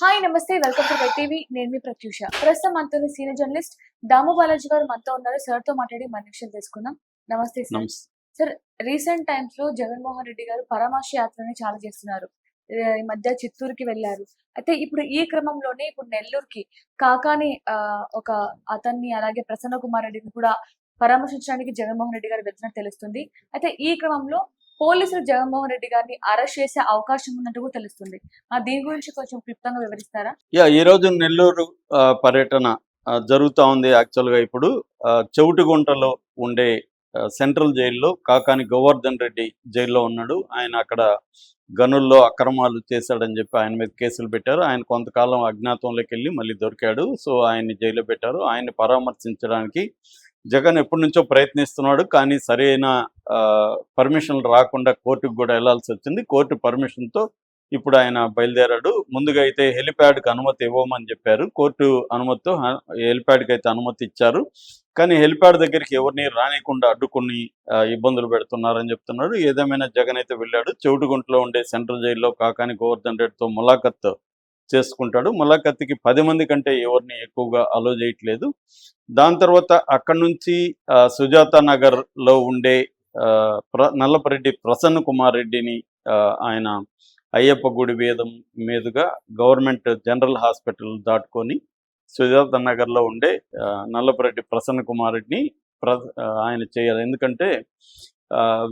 Hi నమస్తే welcome to web TV. నేను మీ ప్రత్యూష. ప్రస్తుతం మనతో సీనియర్ జర్నలిస్ట్ దాము బాలాజీ గారు మనతో ఉన్నారు. సార్ తో మాట్లాడి మన విషయాలు తెలుసుకుందాం. నమస్తే సార్. నమస్తే. సార్, రీసెంట్ టైమ్స్ లో జగన్మోహన్ రెడ్డి గారు పరామర్శ యాత్రని చాలా చేస్తున్నారు. ఈ మధ్య చిత్తూరుకి వెళ్లారు. అయితే ఇప్పుడు ఈ క్రమంలోనే ఇప్పుడు నెల్లూరుకి కాకాని ఒక అతన్ని అలాగే ప్రసన్న కుమార్ రెడ్డిని కూడా పరామర్శించడానికి జగన్మోహన్ రెడ్డి గారు వెళ్తున్నట్టు తెలుస్తుంది. అయితే ఈ క్రమంలో పోలీసులు జగన్మోహన్ రెడ్డి గారిని అరెస్ట్ చేసే అవకాశం ఉన్నట్టు కూడా తెలుస్తుంది. దీని గురించి కొంచెం క్లుప్తంగా వివరిస్తారా? ఈ రోజు నెల్లూరు పర్యటన జరుగుతా ఉంది. యాక్చువల్గా ఇప్పుడు చెవిటిగుంటలో ఉండే సెంట్రల్ జైల్లో కాకాని గోవర్ధన్ రెడ్డి జైల్లో ఉన్నాడు. ఆయన అక్కడ గనుల్లో అక్రమాలు చేశాడని చెప్పి ఆయన మీద కేసులు పెట్టారు. ఆయన కొంతకాలం అజ్ఞాతంలోకి వెళ్ళి మళ్ళీ దొరికాడు. సో ఆయన్ని జైల్లో పెట్టారు. ఆయన్ని పరామర్శించడానికి జగన్ ఎప్పటి నుంచో ప్రయత్నిస్తున్నాడు. కానీ సరైన పర్మిషన్లు రాకుండా కోర్టుకు కూడా వెళ్లాల్సి వచ్చింది. కోర్టు పర్మిషన్తో ఇప్పుడు ఆయన బయలుదేరాడు. ముందుగా అయితే హెలిప్యాడ్కి అనుమతి ఇవ్వమని చెప్పారు. కోర్టు అనుమతితో హెలిప్యాడ్కి అయితే అనుమతి ఇచ్చారు. కానీ హెలిప్యాడ్ దగ్గరికి ఎవరిని రానికుండా అడ్డుకుని ఇబ్బందులు పెడుతున్నారని చెప్తున్నారు. ఏదేమైనా జగన్ అయితే వెళ్ళాడు. చెవిటిగుంటలో ఉండే సెంట్రల్ జైల్లో కాకాని గోవర్ధన్ రెడ్డితో ములాఖత్ చేసుకుంటాడు. ములాఖత్కి 10 మంది కంటే ఎవరిని ఎక్కువగా అలో చేయట్లేదు. దాని తర్వాత అక్కడి నుంచి సుజాత నగర్లో ఉండే నల్లపరెడ్డి ప్రసన్న కుమార్ రెడ్డిని ఆయన అయ్యప్ప గుడి వేదం మీదుగా గవర్నమెంట్ జనరల్ హాస్పిటల్ దాటుకొని సుజాత నగర్లో ఉండే నల్లపరెడ్డి ప్రసన్న కుమార్ రెడ్డిని ఆయన చేయాలి. ఎందుకంటే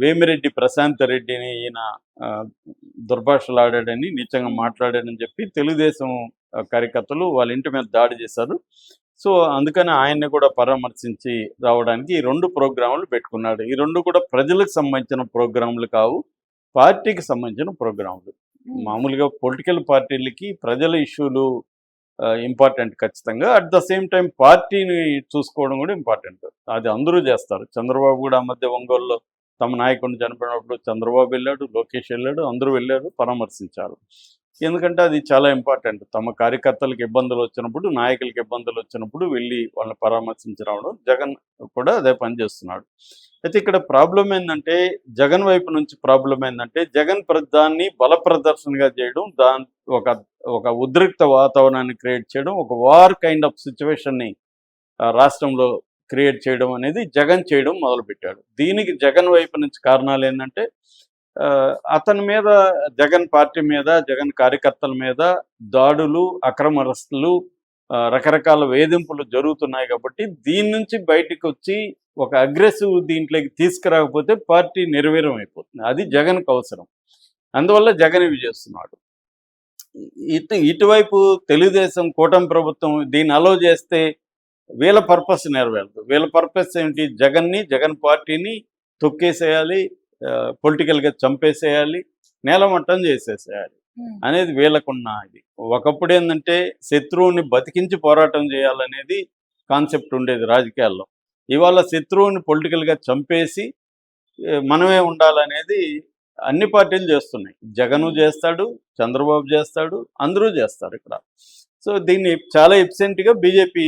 వేమిరెడ్డి ప్రశాంత్ రెడ్డిని ఈయన దుర్భాషలాడాడని, నీచంగా మాట్లాడాడని చెప్పి తెలుగుదేశం కార్యకర్తలు వాళ్ళ ఇంటి మీద దాడి చేశారు. సో అందుకని ఆయన్ని కూడా పరామర్శించి రావడానికి ఈ 2 ప్రోగ్రాములు పెట్టుకున్నాడు. ఈ 2 కూడా ప్రజలకు సంబంధించిన ప్రోగ్రాములు కావు, పార్టీకి సంబంధించిన ప్రోగ్రాములు. మామూలుగా పొలిటికల్ పార్టీలకి ప్రజల ఇష్యూలు ఇంపార్టెంట్ ఖచ్చితంగా. అట్ ద సేమ్ టైం పార్టీని చూసుకోవడం కూడా ఇంపార్టెంట్. అది అందరూ చేస్తారు. చంద్రబాబు కూడా ఆ మధ్య ఒంగోలులో తమ నాయకుడిని చనిపోయినప్పుడు చంద్రబాబు వెళ్ళాడు, లోకేష్ వెళ్ళాడు, అందరూ వెళ్ళారు, పరామర్శించారు. ఎందుకంటే అది చాలా ఇంపార్టెంట్. తమ కార్యకర్తలకు ఇబ్బందులు వచ్చినప్పుడు, నాయకులకు ఇబ్బందులు వచ్చినప్పుడు వెళ్ళి వాళ్ళని పరామర్శించి రావడం. జగన్ కూడా అదే పని చేస్తున్నాడు. అయితే ఇక్కడ ప్రాబ్లం ఏంటంటే, జగన్ వైపు నుంచి ప్రాబ్లం ఏంటంటే, జగన్ దాన్ని బల ప్రదర్శనగా చేయడం, దాని ఒక ఉద్రిక్త వాతావరణాన్ని క్రియేట్ చేయడం, ఒక వార్ కైండ్ ఆఫ్ సిచ్యువేషన్ని రాష్ట్రంలో క్రియేట్ చేయడం అనేది జగన్ చేయడం మొదలుపెట్టాడు. దీనికి జగన్ వైపు నుంచి కారణాలు ఏంటంటే, అతని మీద, జగన్ పార్టీ మీద, జగన్ కార్యకర్తల మీద దాడులు, అక్రమ అరెస్టులు, రకరకాల వేధింపులు జరుగుతున్నాయి. కాబట్టి దీని నుంచి బయటకు వచ్చి ఒక అగ్రెసివ్ దీంట్లోకి తీసుకురాకపోతే పార్టీ నిర్వీర్యం అయిపోతుంది. అది జగన్కు అవసరం. అందువల్ల జగన్ ఇవి చేస్తున్నాడు. ఇటువైపు తెలుగుదేశం కూటమి ప్రభుత్వం దీన్ని అలో చేస్తే వీళ్ళ పర్పస్ నెరవేరదు. వీళ్ళ పర్పస్ ఏంటి? జగన్ని, జగన్ పార్టీని తొక్కేసేయాలి, పొలిటికల్గా చంపేసేయాలి, నేలమట్టం చేసేసేయాలి అనేది వీళ్ళకున్న ఇది. ఒకప్పుడు ఏంటంటే శత్రువుని బతికించి పోరాటం చేయాలనేది కాన్సెప్ట్ ఉండేది రాజకీయాల్లో. ఇవాళ శత్రువుని పొలిటికల్గా చంపేసి మనమే ఉండాలనేది అన్ని పార్టీలు చేస్తున్నాయి. జగను చేస్తాడు, చంద్రబాబు చేస్తాడు, అందరూ చేస్తారు ఇక్కడ. సో దీన్ని చాలా ఎఫిషియెంట్గా బీజేపీ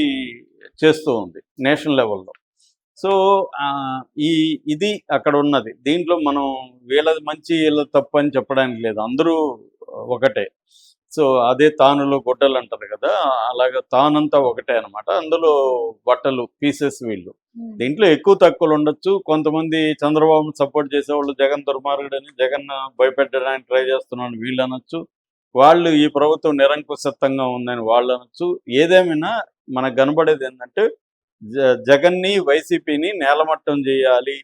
చేస్తూ ఉంది నేషనల్ లెవెల్లో. సో ఇది అక్కడ ఉన్నది. దీంట్లో మనం వీళ్ళది మంచి వీళ్ళది తప్పు అని చెప్పడానికి లేదు, అందరూ ఒకటే. సో అదే తానులో గొడ్డలు అంటారు కదా, అలాగా తానంతా ఒకటే అనమాట. అందులో బట్టలు పీసెస్ వీళ్ళు. దీంట్లో ఎక్కువ తక్కువలు ఉండొచ్చు. కొంతమంది చంద్రబాబును సపోర్ట్ చేసేవాళ్ళు జగన్ దుర్మార్గుడని, జగన్ భయపెట్టడానికి ట్రై చేస్తున్నాను వీళ్ళు అనొచ్చు. వాళ్ళు ఈ ప్రభుత్వం నిరంకుశత్వంగా ఉందని వాళ్ళు అనొచ్చు. ఏదేమైనా మనకు కనబడేది ఏంటంటే, జగన్ని, వైసీపీని నేలమట్టం చేయాలి,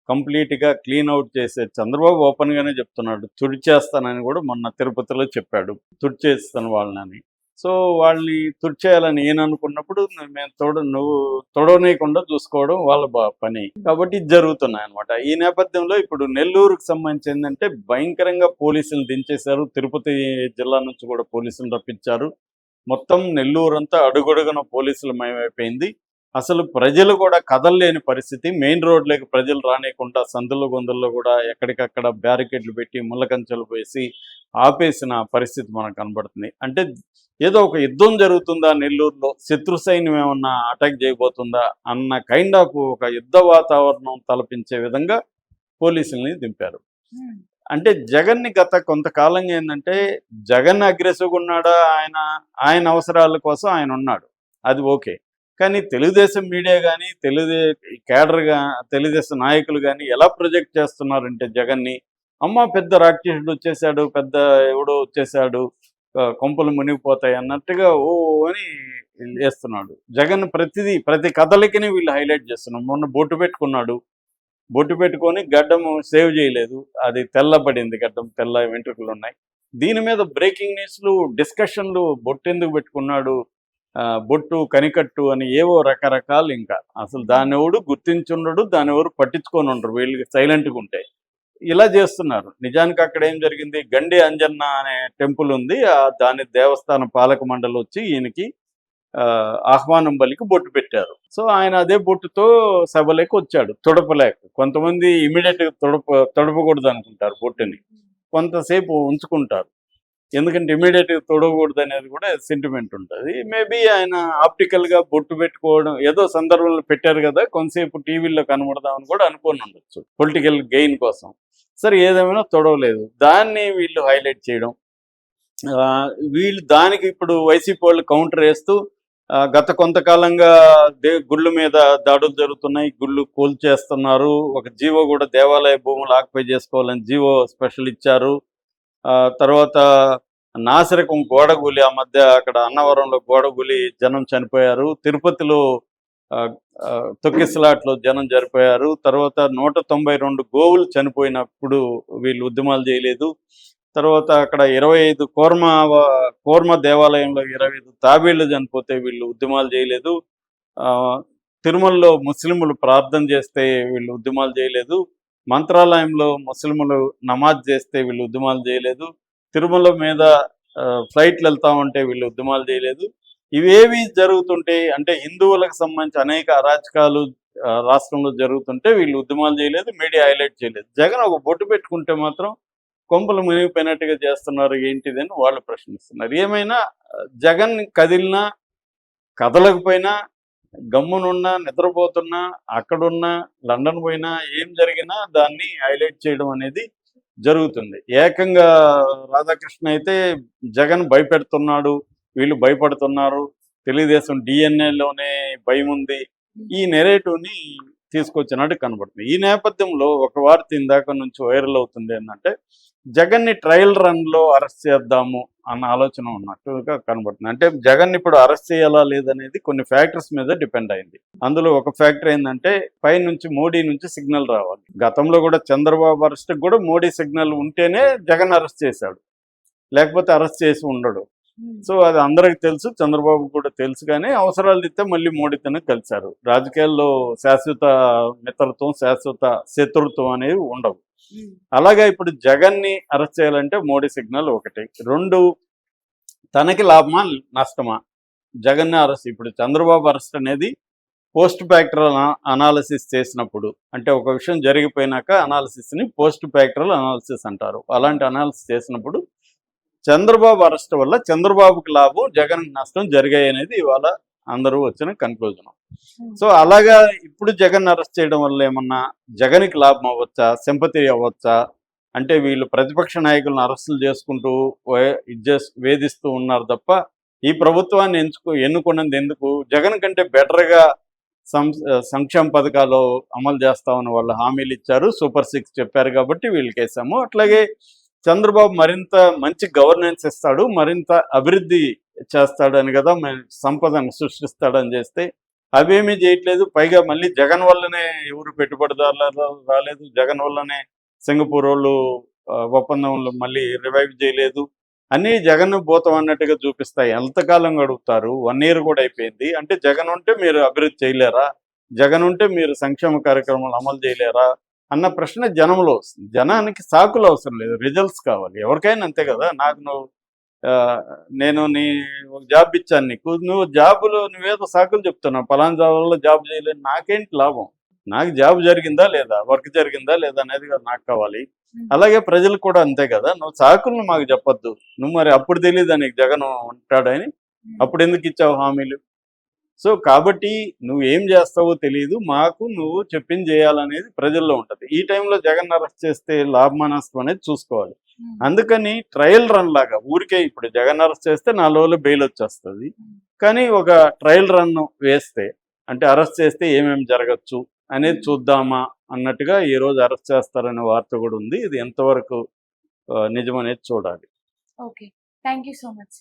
కంప్లీట్గా క్లీన్ అవుట్ చేసే. చంద్రబాబు ఓపెన్గానే చెప్తున్నాడు, తుడిచేస్తానని కూడా మొన్న తిరుపతిలో చెప్పాడు, తుడిచేస్తాను వాళ్ళని. సో వాళ్ళని తుడిచేయాలని నేను అనుకున్నప్పుడు మేము నువ్వు తొడవనీయకుండా చూసుకోవడం వాళ్ళ పని. కాబట్టి ఇది జరుగుతున్నాయి అనమాట. ఈ నేపథ్యంలో ఇప్పుడు నెల్లూరుకు సంబంధించి ఏంటంటే, భయంకరంగా పోలీసులు దించేశారు. తిరుపతి జిల్లా నుంచి కూడా పోలీసులు రప్పించారు. మొత్తం నెల్లూరంతా అడుగడుగున పోలీసులు మయమైపోయింది. అసలు ప్రజలు కూడా కదలలేని పరిస్థితి. మెయిన్ రోడ్లోకి ప్రజలు రానియకుండా సందుల్లో గొంతుల్లో కూడా ఎక్కడికక్కడ బ్యారికేడ్లు పెట్టి ముళ్ళకంచెలు వేసి ఆపేసిన పరిస్థితి మనకు కనబడుతుంది. అంటే ఏదో ఒక యుద్ధం జరుగుతుందా నెల్లూరులో, శత్రు సైన్యం ఏమన్నా అటాక్ చేయబోతుందా అన్న కైండ్ ఆఫ్ ఒక యుద్ధ వాతావరణం తలపించే విధంగా పోలీసుల్ని దింపారు. అంటే జగన్ని గత కొంతకాలంగా ఏంటంటే జగన్ అగ్రెసివ్గా ఉన్నాడా, ఆయన అవసరాల కోసం ఆయన ఉన్నాడు, అది ఓకే. కానీ తెలుగుదేశం మీడియా కానీ కేడర్గా తెలుగుదేశం నాయకులు కానీ ఎలా ప్రొజెక్ట్ చేస్తున్నారంటే జగన్ని, అమ్మ పెద్ద రాక్షసుడు వచ్చేసాడు, పెద్ద ఎవడో వచ్చేసాడు, కొంపలు మునిగిపోతాయి అన్నట్టుగా ఓ అని వేస్తున్నాడు. జగన్ ప్రతి కథలకిని వీళ్ళు హైలైట్ చేస్తున్నారు. మొన్న బొట్టు పెట్టుకున్నాడు, బొట్టు పెట్టుకొని గడ్డం సేవ్ చేయలేదు, అది తెల్లబడింది, గడ్డం తెల్ల వెంట్రుకలు ఉన్నాయి. దీని మీద బ్రేకింగ్ న్యూస్లు, డిస్కషన్లు, బొట్టు ఎందుకు పెట్టుకున్నాడు, బొట్టు కనికట్టు అని ఏవో రకరకాలు. ఇంకా అసలు దాన్ని ఎవడు గుర్తించుండడు, దాన్ని ఎవరు పట్టించుకొని ఉండరు, వీళ్ళకి సైలెంట్గా ఉంటే ఇలా చేస్తున్నారు. నిజానికి అక్కడ ఏం జరిగింది, గండి అంజన్న అనే టెంపుల్ ఉంది, దాని దేవస్థాన పాలక మండలి వచ్చి ఈయనకి ఆహ్వానం పలికి బొట్టు పెట్టారు. సో ఆయన అదే బొట్టుతో సభలోకి వచ్చాడు, తొడపలేక. కొంతమంది ఇమీడియట్గా తొడపకూడదు అనుకుంటారు బొట్టుని, కొంతసేపు ఉంచుకుంటారు, ఎందుకంటే ఇమీడియట్గా తొడవకూడదు అనేది కూడా సెంటిమెంట్ ఉంటుంది. మేబీ ఆయన ఆప్టికల్గా బొట్టు పెట్టుకోవడం ఏదో సందర్భంలో పెట్టారు కదా, కొంతసేపు టీవీలో కనబడదామని కూడా అనుకొని ఉండొచ్చు, పొలిటికల్ గెయిన్ కోసం. సరే ఏదేమైనా తొడవలేదు, దాన్ని వీళ్ళు హైలైట్ చేయడం, వీళ్ళు దానికి ఇప్పుడు వైసీపీ వాళ్ళు కౌంటర్ వేస్తూ గత కొంతకాలంగా గుళ్ళు మీద దాడులు జరుగుతున్నాయి, గుళ్ళు కూల్చేస్తున్నారు, ఒక జీవో కూడా దేవాలయ భూములు ఆక్యుపై చేసుకోవాలని జీవో స్పెషల్ ఇచ్చారు. తర్వాత నాసిరకం గోడగూలి, ఆ మధ్య అక్కడ అన్నవరంలో గోడగూలి జనం చనిపోయారు, తిరుపతిలో తొక్కిసలాట్లో జనం చనిపోయారు, తర్వాత 192 గోవులు చనిపోయినప్పుడు వీళ్ళు ఉద్యమాలు చేయలేదు, తర్వాత అక్కడ 25 కోర్మ దేవాలయంలో 25 తాబేళ్లు చనిపోతే వీళ్ళు ఉద్యమాలు చేయలేదు, తిరుమలలో ముస్లింలు ప్రార్థన చేస్తే వీళ్ళు ఉద్యమాలు చేయలేదు, మంత్రాలయంలో ముస్లింలు నమాజ్ చేస్తే వీళ్ళు ఉద్యమాలు చేయలేదు, తిరుమల మీద ఫ్లైట్లు వెళ్తామంటే వీళ్ళు ఉద్యమాలు చేయలేదు. ఇవేవి జరుగుతుంటే, అంటే హిందువులకు సంబంధించి అనేక అరాచకాలు రాష్ట్రంలో జరుగుతుంటే వీళ్ళు ఉద్యమాలు చేయలేదు, మీడియా హైలైట్ చేయలేదు. జగన్ ఒక బొట్టు పెట్టుకుంటే మాత్రం కొంపలు మునిగిపోయినట్టుగా చేస్తున్నారు, ఏంటిదని వాళ్ళు ప్రశ్నిస్తున్నారు. ఏమైనా జగన్ కదిలినా కదలకపోయినా, గమ్మునున్నా, నిద్రపోతున్నా, అక్కడున్నా, లండన్ పోయినా, ఏం జరిగినా దాన్ని హైలైట్ చేయడం అనేది జరుగుతుంది. ఏకంగా రాధాకృష్ణ అయితే జగన్ భయపెడుతున్నాడు, వీళ్ళు భయపడుతున్నారు, తెలుగుదేశం డిఎన్ఏలోనే భయం ఉంది, ఈ నెరేటివ్ని తీసుకొచ్చినట్టు కనబడుతుంది. ఈ నేపథ్యంలో ఒక వార్త ఇందాక నుంచి వైరల్ అవుతుంది ఏంటంటే, జగన్ని ట్రయల్ రన్లో అరెస్ట్ చేద్దాము అన్న ఆలోచన ఉన్నట్టుగా కనబడుతుంది. అంటే జగన్ ఇప్పుడు అరెస్ట్ చేయాలా లేదనేది కొన్ని ఫ్యాక్టర్స్ మీద డిపెండ్ అయింది. అందులో ఒక ఫ్యాక్టర్ ఏంటంటే, పైనుంచి మోడీ నుంచి సిగ్నల్ రావాలి. గతంలో కూడా చంద్రబాబు అరెస్ట్కి కూడా మోడీ సిగ్నల్ ఉంటేనే జగన్ అరెస్ట్ చేశాడు, లేకపోతే అరెస్ట్ చేసి ఉండడు. సో అది అందరికి తెలుసు, చంద్రబాబు కూడా తెలుసు. కానీ అవసరాలు తీస్తే మళ్ళీ మోడీతోనే కలిశారు. రాజకీయాల్లో శాశ్వత మిత్రత్వం, శాశ్వత శత్రుత్వం అనేవి ఉండవు. అలాగే ఇప్పుడు జగన్ని అరెస్ట్ చేయాలంటే మోడీ సిగ్నల్ ఒకటి. 2, తనకి లాభమా నష్టమా జగన్ని అరెస్ట్. ఇప్పుడు చంద్రబాబు అరెస్ట్ అనేది పోస్ట్ ఫ్యాక్టరల్ అనాలిసిస్ చేసినప్పుడు, అంటే ఒక విషయం జరిగిపోయినాక అనాలిసిస్ని పోస్ట్ ఫ్యాక్టరల్ అనాలిసిస్ అంటారు. అలాంటి అనాలిసిస్ చేసినప్పుడు చంద్రబాబు అరెస్ట్ వల్ల చంద్రబాబుకి లాభం, జగన్కి నష్టం జరిగాయి అనేది ఇవాళ అందరూ వచ్చిన కన్క్లూజన్. సో అలాగా ఇప్పుడు జగన్ అరెస్ట్ చేయడం వల్ల ఏమన్నా జగన్కి లాభం అవ్వచ్చా, సింపతి అవ్వచ్చా? అంటే వీళ్ళు ప్రతిపక్ష నాయకులను అరెస్టులు చేసుకుంటూ వేధిస్తూ ఉన్నారు తప్ప, ఈ ప్రభుత్వాన్ని ఎన్నుకున్నది ఎందుకు? జగన్ కంటే బెటర్గా సంక్షేమ పథకాలు అమలు చేస్తామని వాళ్ళు హామీలు ఇచ్చారు, సూపర్ 6 చెప్పారు కాబట్టి వీళ్ళకి వేసాము. అట్లాగే చంద్రబాబు మరింత మంచి గవర్నెన్స్ ఇస్తాడు, మరింత అభివృద్ధి చేస్తాడని కదా, సంపదను సృష్టిస్తాడని చేస్తే అవేమీ చేయట్లేదు. పైగా మళ్ళీ జగన్ వల్లనే ఎవరు పెట్టుబడిదారులు రాలేదు, జగన్ వల్లనే సింగపూర్ వాళ్ళు ఒప్పందంలో మళ్ళీ రివైవ్ చేయలేదు. అన్నీ జగన్ భూతం అన్నట్టుగా చూపిస్తాయి. ఎంతకాలం గడుపుతారు? 1 year కూడా అయిపోయింది. అంటే జగన్ ఉంటే మీరు అభివృద్ధి చేయలేరా, జగన్ ఉంటే మీరు సంక్షేమ కార్యక్రమాలు అమలు చేయలేరా అన్న ప్రశ్న జనంలో వస్తుంది. జనానికి సాకులు అవసరం లేదు, రిజల్ట్స్ కావాలి. ఎవరికైనా అంతే కదా. నేను ఒక జాబ్ ఇచ్చాను నీకు, నువ్వు జాబులో నువ్వేదో సాకులు చెప్తున్నావు, పలానా జాబుల్లో జాబ్ చేయలేదు, నాకేంటి లాభం? నాకు జాబ్ జరిగిందా లేదా, వర్క్ జరిగిందా లేదా అనేది నాకు కావాలి. అలాగే ప్రజలు కూడా అంతే కదా. నువ్వు సాకులను మాకు చెప్పొద్దు. నువ్వు మరి అప్పుడు తెలియదా నీకు జగన్ ఉంటాడని? అప్పుడు ఎందుకు ఇచ్చావు హామీలు? సో కాబట్టి నువ్వు ఏం చేస్తావో తెలియదు, మాకు నువ్వు చెప్పింది చేయాలనేది ప్రజల్లో ఉంటుంది. ఈ టైంలో జగన్ అరెస్ట్ చేస్తే లాభమా నష్టం అనేది చూసుకోవాలి. అందుకని ట్రయల్ రన్ లాగా ఊరికే ఇప్పుడు జగన్ అరెస్ట్ చేస్తే 4 రోజులు బెయిల్ వచ్చేస్తుంది. కానీ ఒక ట్రయల్ రన్ వేస్తే, అంటే అరెస్ట్ చేస్తే ఏమేమి జరగచ్చు అనేది చూద్దామా అన్నట్టుగా ఈ రోజు అరెస్ట్ చేస్తారనే వార్త కూడా ఉంది. ఇది ఎంతవరకు నిజమనేది చూడాలి. Okay. Thank you so much.